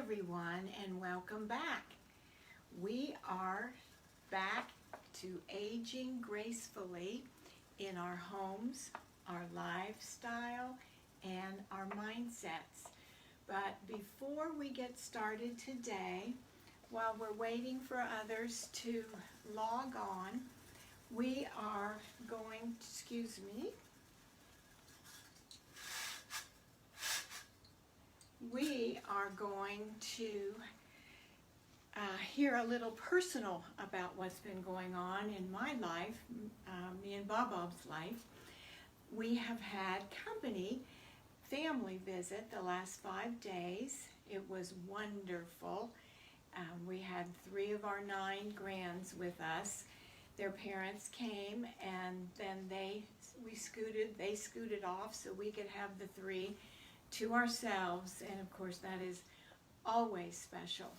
everyone, and welcome back. We are back to aging gracefully in our homes, our lifestyle, and our mindsets. But before we get started today, while we're waiting for others to log on, we are going to, we are going to hear a little personal about what's been going on in my life, me and Bob's life. We have had company, family visit the last 5 days. It was wonderful. We had 3 of our 9 grands with us. Their parents came, and then they scooted off so we could have the 3 to ourselves, and of course that is always special.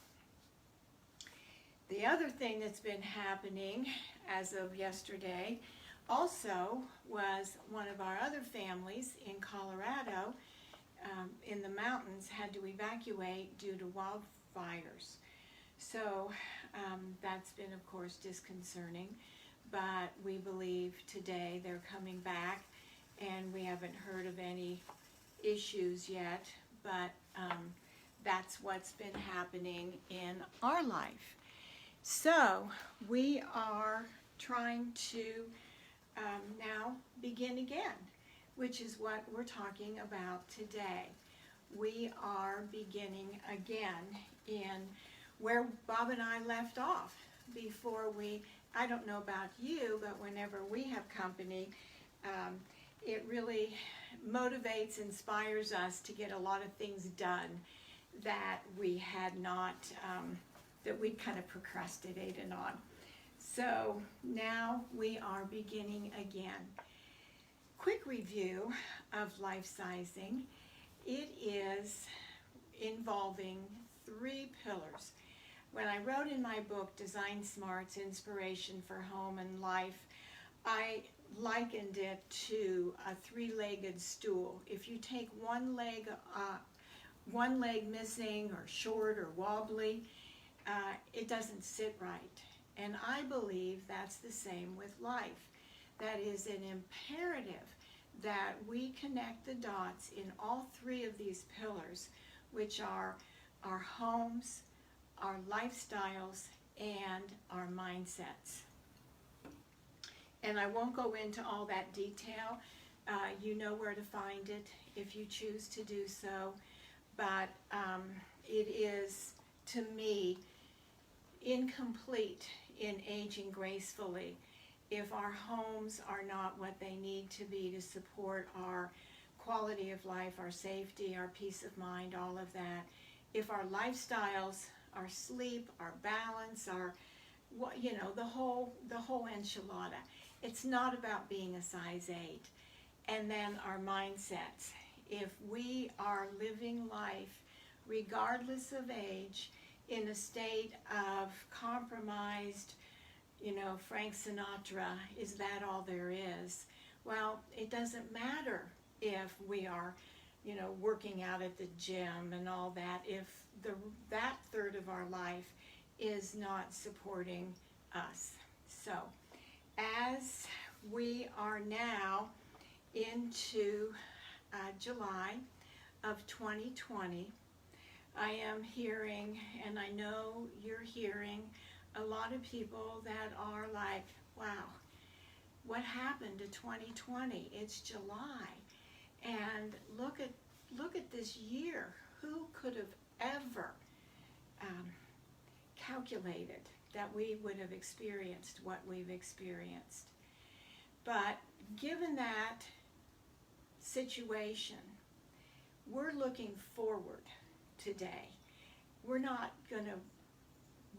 The other thing that's been happening as of yesterday also was one of our other families in Colorado in the mountains had to evacuate due to wildfires. So that's been, of course, disconcerting, but we believe today they're coming back, and we haven't heard of any issues yet, but that's what's been happening in our life. So we are trying to now begin again, which is what we're talking about today. We are beginning again in where Bob and I left off before I don't know about you, but whenever we have company, it really motivates, inspires us to get a lot of things done that we had not, that we kind of procrastinated on. So now we are beginning again. Quick review of Lifesizing. It is involving 3 pillars. When I wrote in my book, Design Smarts, Inspiration for Home and Life, I likened it to a 3-legged stool. If you take one leg missing or short or wobbly, it doesn't sit right. And I believe that's the same with life. That is an imperative that we connect the dots in all 3 of these pillars, which are our homes, our lifestyles, and our mindsets. And I won't go into all that detail. You know where to find it if you choose to do so. But it is, to me, incomplete in aging gracefully if our homes are not what they need to be to support our quality of life, our safety, our peace of mind, all of that. If our lifestyles, our sleep, our balance, our, the whole enchilada. It's not about being a size 8. And then our mindsets. If we are living life, regardless of age, in a state of compromised, Frank Sinatra, is that all there is? Well, it doesn't matter if we are, working out at the gym and all that, if that third of our life is not supporting us. So, as we are now into July of 2020, I am hearing, and I know you're hearing, a lot of people that are like, wow, what happened to 2020? It's July. And look at this year. Who could have ever calculated that we would have experienced what we've experienced? But given that situation, we're looking forward today. We're not going to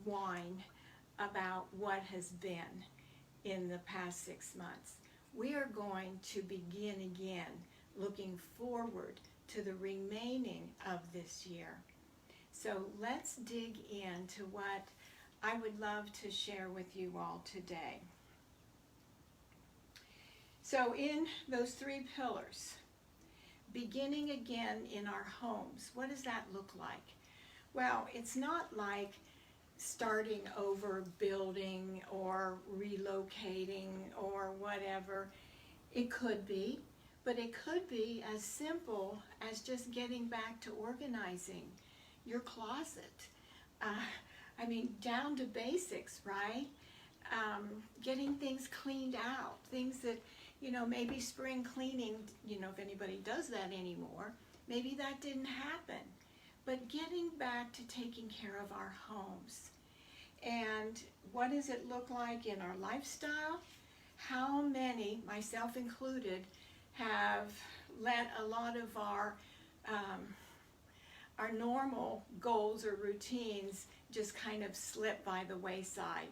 whine about what has been in the past 6 months. We are going to begin again looking forward to the remaining of this year. So let's dig into what I would love to share with you all today. So in those 3 pillars, beginning again in our homes, what does that look like? Well, it's not like starting over building or relocating or whatever. It could be, but it could be as simple as just getting back to organizing your closet. Uh, I mean, down to basics, right? Getting things cleaned out, things that, maybe spring cleaning, if anybody does that anymore, maybe that didn't happen. But getting back to taking care of our homes. And what does it look like in our lifestyle? How many, myself included, have let a lot of our normal goals or routines just kind of slip by the wayside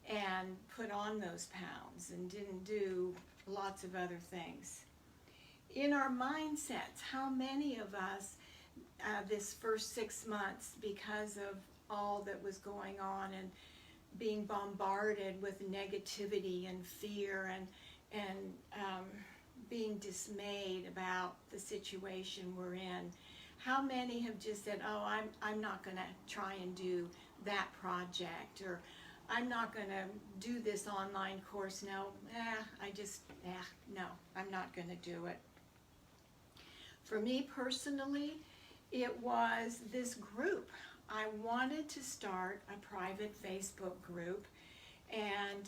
and put on those pounds and didn't do lots of other things. In our mindsets, how many of us this first 6 months, because of all that was going on and being bombarded with negativity and fear and being dismayed about the situation we're in, how many have just said, oh, I'm not going to try and do that project, or I'm not going to do this online course. No, no, I'm not going to do it. For me personally, it was this group. I wanted to start a private Facebook group and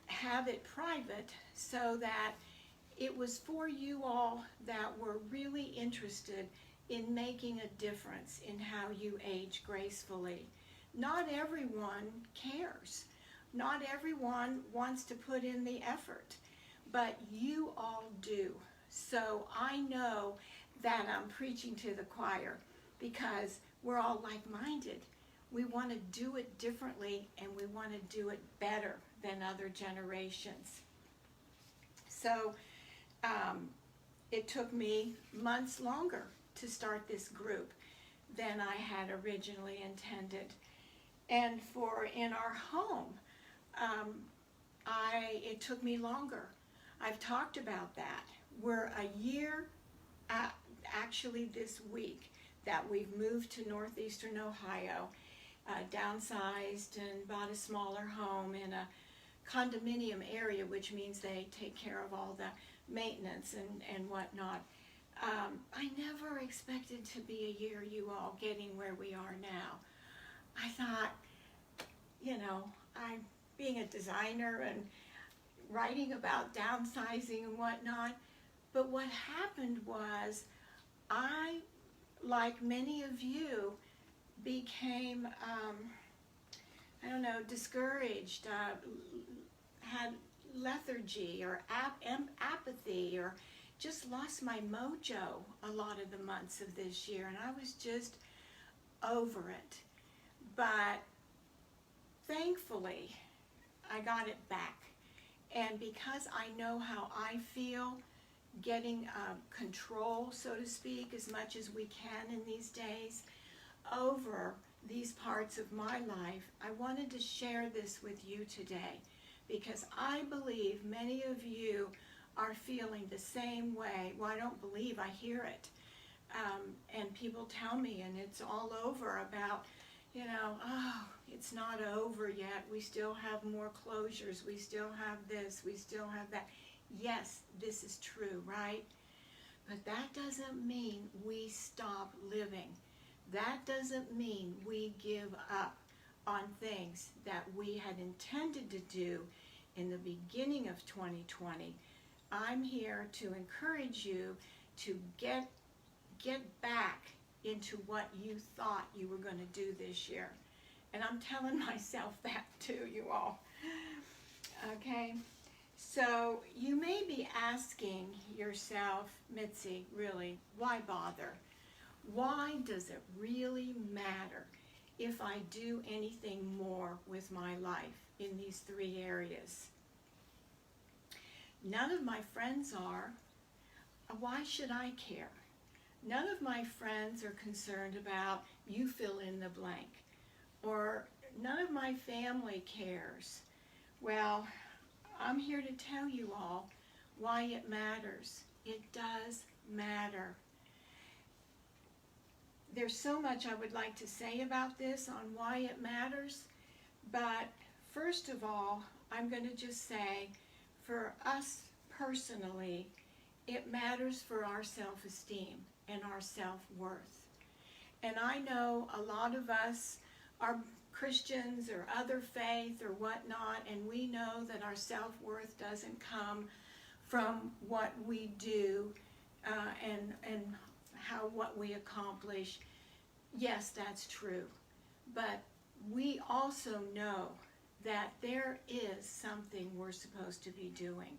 have it private so that it was for you all that were really interested in making a difference in how you age gracefully. Not everyone cares. Not everyone wants to put in the effort, but you all do. So I know that I'm preaching to the choir because we're all like-minded. We want to do it differently, and we want to do it better than other generations. So it took me months longer to start this group than I had originally intended. And in our home, it took me longer. I've talked about that. We're a year, actually this week, that we've moved to northeastern Ohio, downsized and bought a smaller home in a condominium area, which means they take care of all the maintenance and whatnot. I never expected to be a year, you all, getting where we are now. I thought, I'm being a designer and writing about downsizing and whatnot, but what happened was I, like many of you, became, discouraged, had lethargy or apathy, or just lost my mojo a lot of the months of this year, and I was just over it. But thankfully, I got it back. And because I know how I feel, getting control, so to speak, as much as we can in these days, over these parts of my life, I wanted to share this with you today, because I believe many of you are feeling the same way. Well, I don't believe, I hear it. And people tell me, and it's all over about, oh, it's not over yet. We still have more closures. We still have this. We still have that. Yes, this is true, right? But that doesn't mean we stop living. That doesn't mean we give up on things that we had intended to do in the beginning of 2020. I'm here to encourage you to get back into what you thought you were going to do this year. And I'm telling myself that too, you all. Okay? So you may be asking yourself, Mitzi, really, why bother? Why does it really matter if I do anything more with my life in these 3 areas? None of my friends are. Why should I care? None of my friends are concerned about you fill in the blank, or none of my family cares. Well, I'm here to tell you all why it matters. It does matter. there's so much I would like to say about this on why it matters, but first of all, I'm going to just say, for us personally, it matters for our self-esteem and our self-worth. And I know a lot of us are Christians or other faith or whatnot, and we know that our self-worth doesn't come from what we do and what we accomplish. Yes, that's true. But we also know that there is something we're supposed to be doing.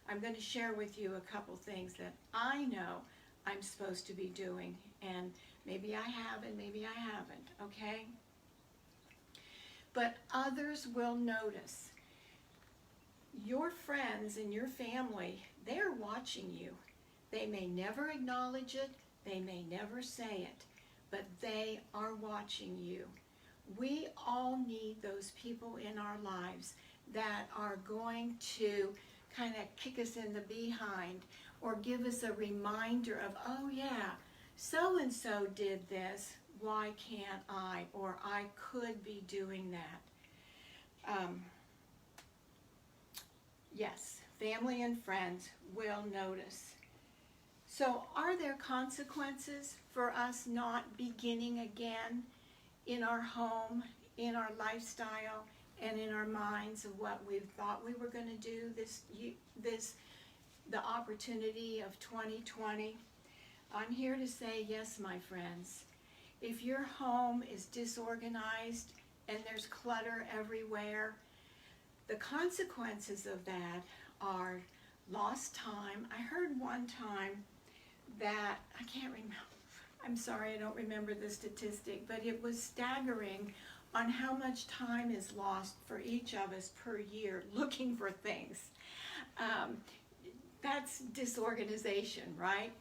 I'm going to share with you a couple things that I know I'm supposed to be doing, and maybe I have and maybe I haven't, okay? But others will notice. Your friends and your family, they're watching you. They may never acknowledge it, they may never say it, but they are watching you. We all need those people in our lives that are going to kind of kick us in the behind or give us a reminder of, oh yeah, so-and-so did this, why can't I? Or I could be doing that. Yes, family and friends will notice. So are there consequences for us not beginning again in our home, in our lifestyle, and in our minds of what we thought we were going to do the opportunity of 2020? I'm here to say yes, my friends. If your home is disorganized and there's clutter everywhere, the consequences of that are lost time. I heard one time that, I can't remember, I'm sorry, I don't remember the statistic, but it was staggering on how much time is lost for each of us per year looking for things. That's disorganization, right?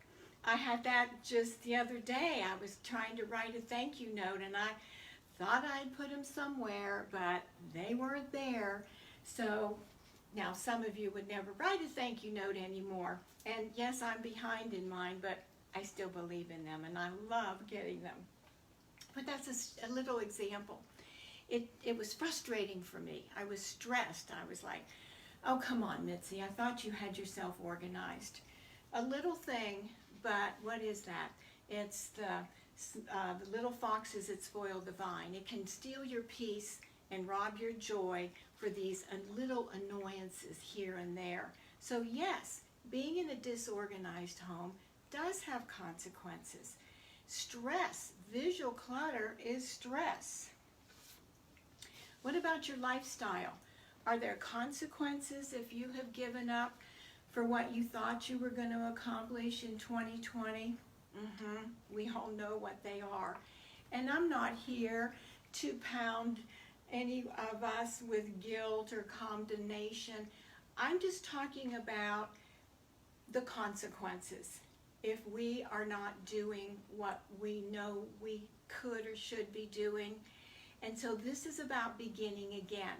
I had that just the other day. I was trying to write a thank you note, and I thought I'd put them somewhere, but they weren't there. So now some of you would never write a thank you note anymore. And yes, I'm behind in mine, but I still believe in them, and I love getting them. But that's a little example. It was frustrating for me. I was stressed. I was like, oh, come on, Mitzi, I thought you had yourself organized. A little thing, but what is that? It's the little foxes that spoil the vine. It can steal your peace and rob your joy for these little annoyances here and there. So yes, being in a disorganized home does have consequences. Stress, visual clutter is stress. What about your lifestyle? Are there consequences if you have given up for what you thought you were going to accomplish in 2020? We all know what they are. And I'm not here to pound any of us with guilt or condemnation. I'm just talking about the consequences if we are not doing what we know we could or should be doing. And so this is about beginning again.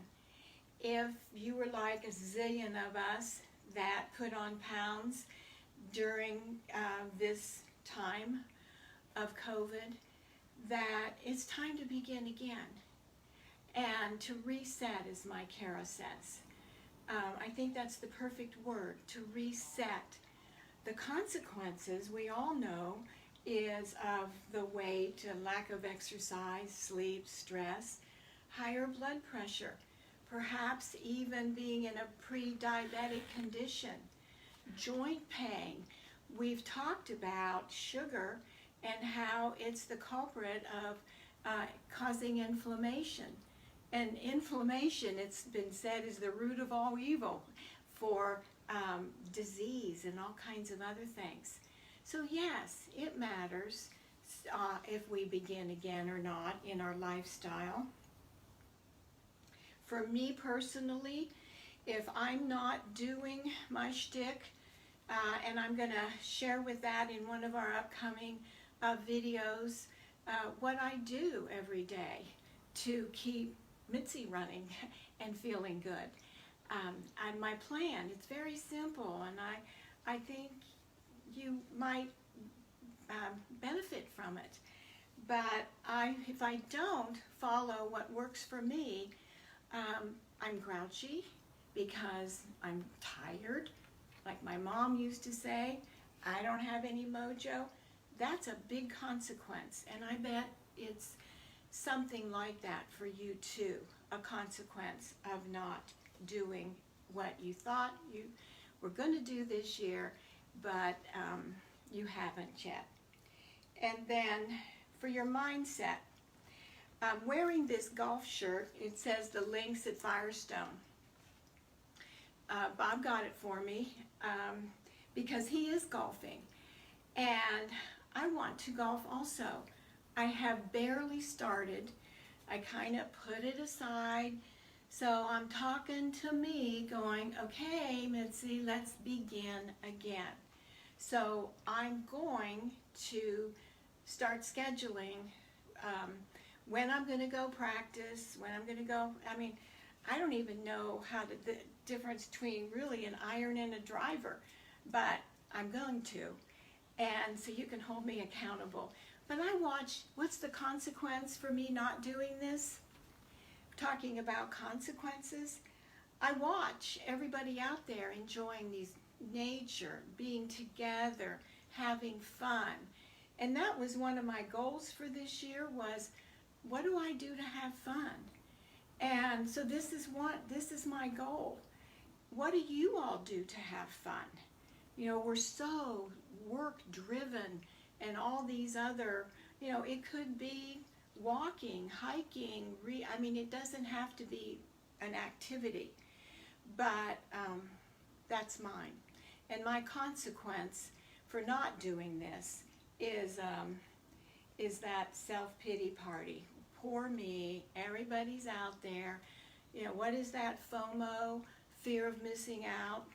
If you were like a zillion of us that put on pounds during this time of COVID, that it's time to begin again and to reset, as my Kara says. I think that's the perfect word, to reset. The consequences, we all know, is of the weight, lack of exercise, sleep, stress, higher blood pressure, perhaps even being in a pre-diabetic condition, joint pain. We've talked about sugar and how it's the culprit of causing inflammation. And inflammation, it's been said, is the root of all evil for disease and all kinds of other things. So yes, it matters if we begin again or not in our lifestyle. For me personally, if I'm not doing my shtick, and I'm going to share with that in one of our upcoming videos, what I do every day to keep Mitzi running and feeling good. And my plan, it's very simple, and I think you might benefit from it. But if I don't follow what works for me, I'm grouchy because I'm tired. Like my mom used to say, I don't have any mojo. That's a big consequence, and I bet it's something like that for you too, a consequence of not doing what you thought you were going to do this year, but you haven't yet. And then for your mindset, wearing this golf shirt, it says the links at Firestone. Bob got it for me because he is golfing, and I want to golf also. I have barely started. I kind of put it aside. So I'm talking to me going, okay, Mitzi, let's begin again. So I'm going to start scheduling when I'm going to go practice, when I'm going to go. I mean, I don't even know the difference between really an iron and a driver, but I'm going to. And so you can hold me accountable. But I watch, what's the consequence for me not doing this? Talking about consequences, I watch everybody out there enjoying these nature, being together, having fun. And that was one of my goals for this year was, what do I do to have fun? And so this is my goal. What do you all do to have fun? You know, we're so work driven and all these other, you know, it could be walking, hiking, I mean, it doesn't have to be an activity, but that's mine. And my consequence for not doing this is that self-pity party. Poor me, everybody's out there. You know, what is that FOMO, fear of missing out?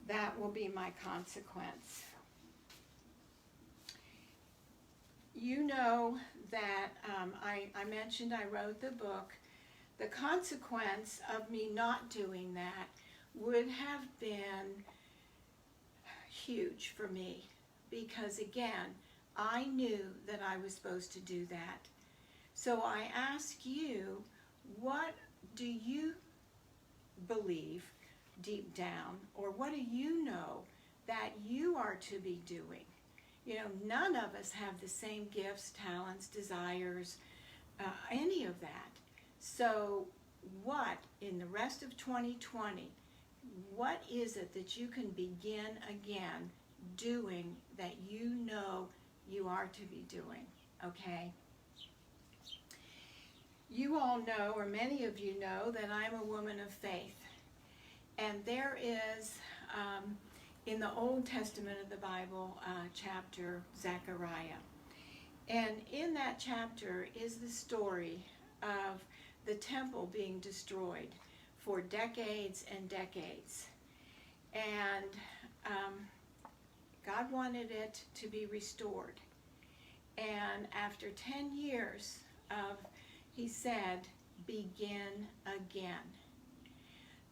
That will be my consequence. You know that I mentioned I wrote the book. The consequence of me not doing that would have been huge for me because, again, I knew that I was supposed to do that. So I ask you, what do you believe deep down, or what do you know that you are to be doing? You know, none of us have the same gifts, talents, desires, any of that. So what, in the rest of 2020, what is it that you can begin again doing that you know you are to be doing, okay? You all know, or many of you know, that I'm a woman of faith. And there is, in the Old Testament of the Bible, chapter Zechariah. And in that chapter is the story of the temple being destroyed for decades and decades. And God wanted it to be restored. And after 10 years he said, begin again.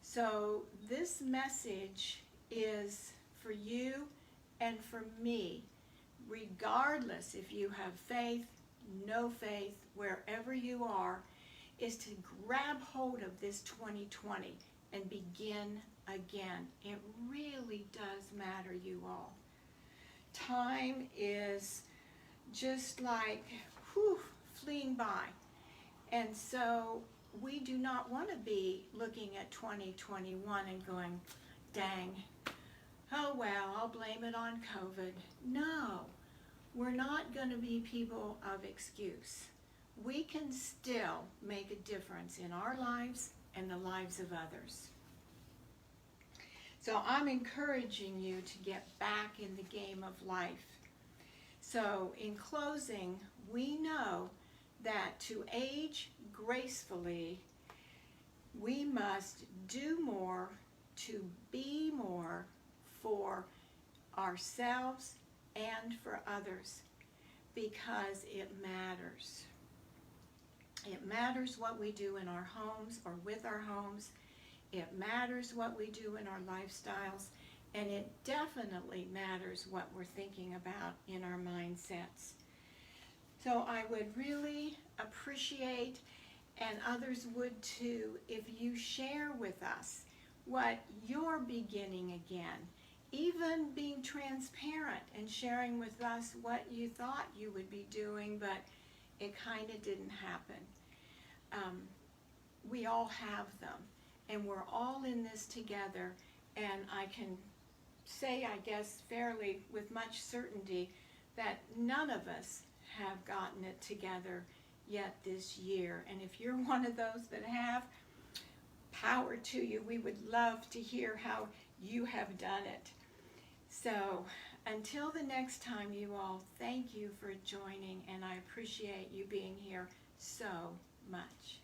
So this message is for you and for me, regardless if you have faith, no faith, wherever you are, is to grab hold of this 2020 and begin again. It really does matter, you all. Time is just like fleeing by. And so we do not want to be looking at 2021 and going, dang, oh well, I'll blame it on COVID. No, we're not going to be people of excuse. We can still make a difference in our lives and the lives of others. So I'm encouraging you to get back in the game of life. So in closing, we know that to age gracefully, we must do more to be more for ourselves and for others, because it matters. It matters what we do in our homes or with our homes. It matters what we do in our lifestyles, and it definitely matters what we're thinking about in our mindsets. So I would really appreciate, and others would too, if you share with us what you're beginning again. Even being transparent and sharing with us what you thought you would be doing, but it kind of didn't happen. We all have them, and we're all in this together, and I can say, I guess, fairly with much certainty that none of us have gotten it together yet this year. And if you're one of those that have, power to you. We would love to hear how you have done it. So until the next time, you all, thank you for joining, and I appreciate you being here so much.